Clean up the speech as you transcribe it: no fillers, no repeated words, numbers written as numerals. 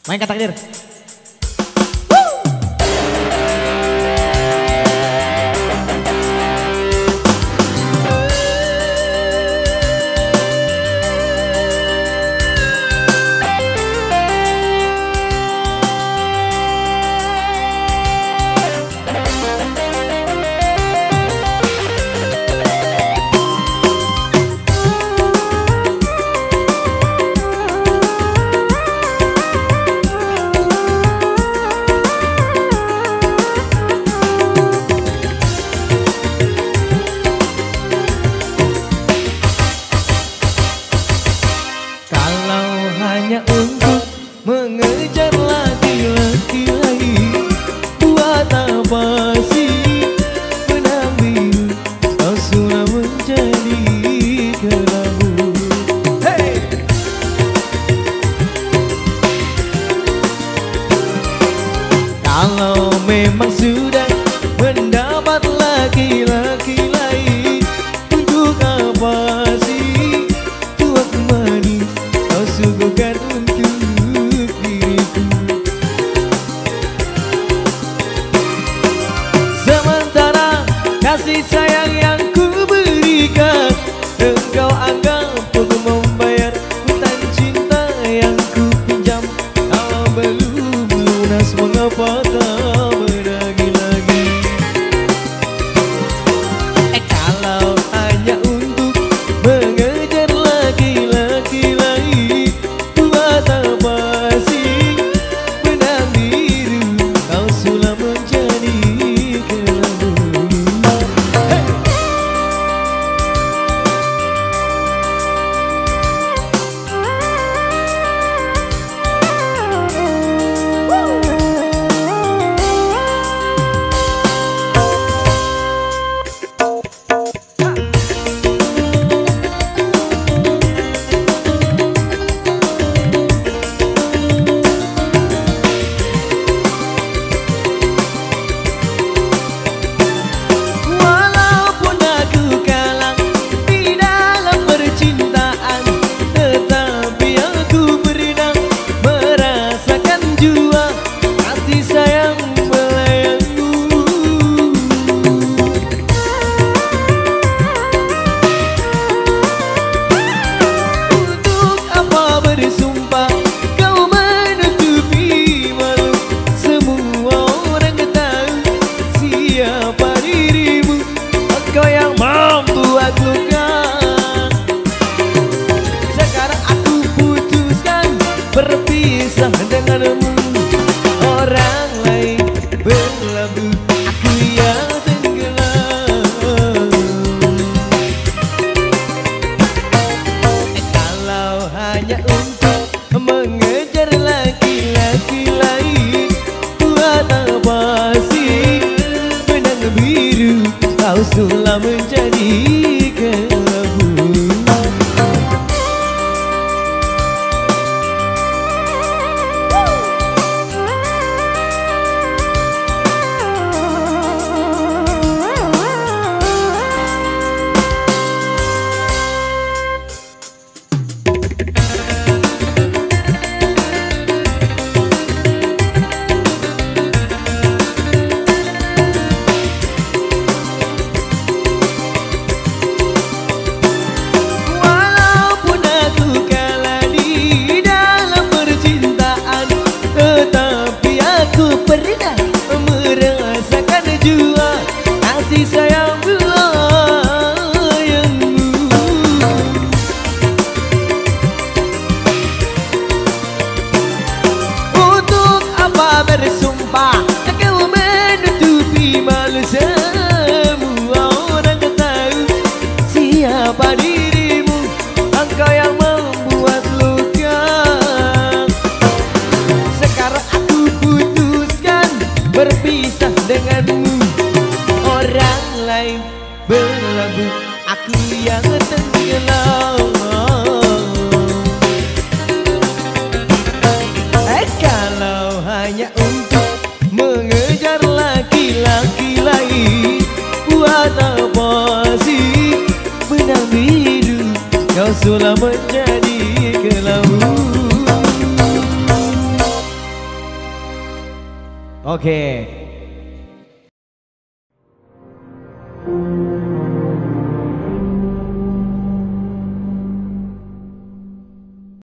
Main kata takdir. Hanya untuk mengejar laki-laki lain, buat apa sih benang biru kau sudah menjadi kelabu. Hey! Kalau memang sudah mendapat laki-laki lain, untuk apa sih tuak manis kau suguhkan untuk diriku. Sementara kasih sayang yang ku berikan, engkau anggap untuk membayar hutang cinta yang ku pinjam. Kalau belum lunas, mengapa kau menagih lagi? Kalau hanya untuk mengejar laki-laki lain, buat apa sih benang biru kau sudah menjadi kelabu. Walaupun aku kalah di dalam percintaan, tetapi aku pernah merasakan jua kasih sayang melayangmu. Untuk apa bersumpah kau menutupi malu, semua orang tahu siapa dirimu. Kau yang membuat luka. Sekarang aku putuskan berpisah denganmu. Orang lain berlabuh, aku yang tenggelam. Kalau hanya untuk mengejar laki-laki lain, buat apa sih benang biru kau sudah menjadi kelabu. Oke.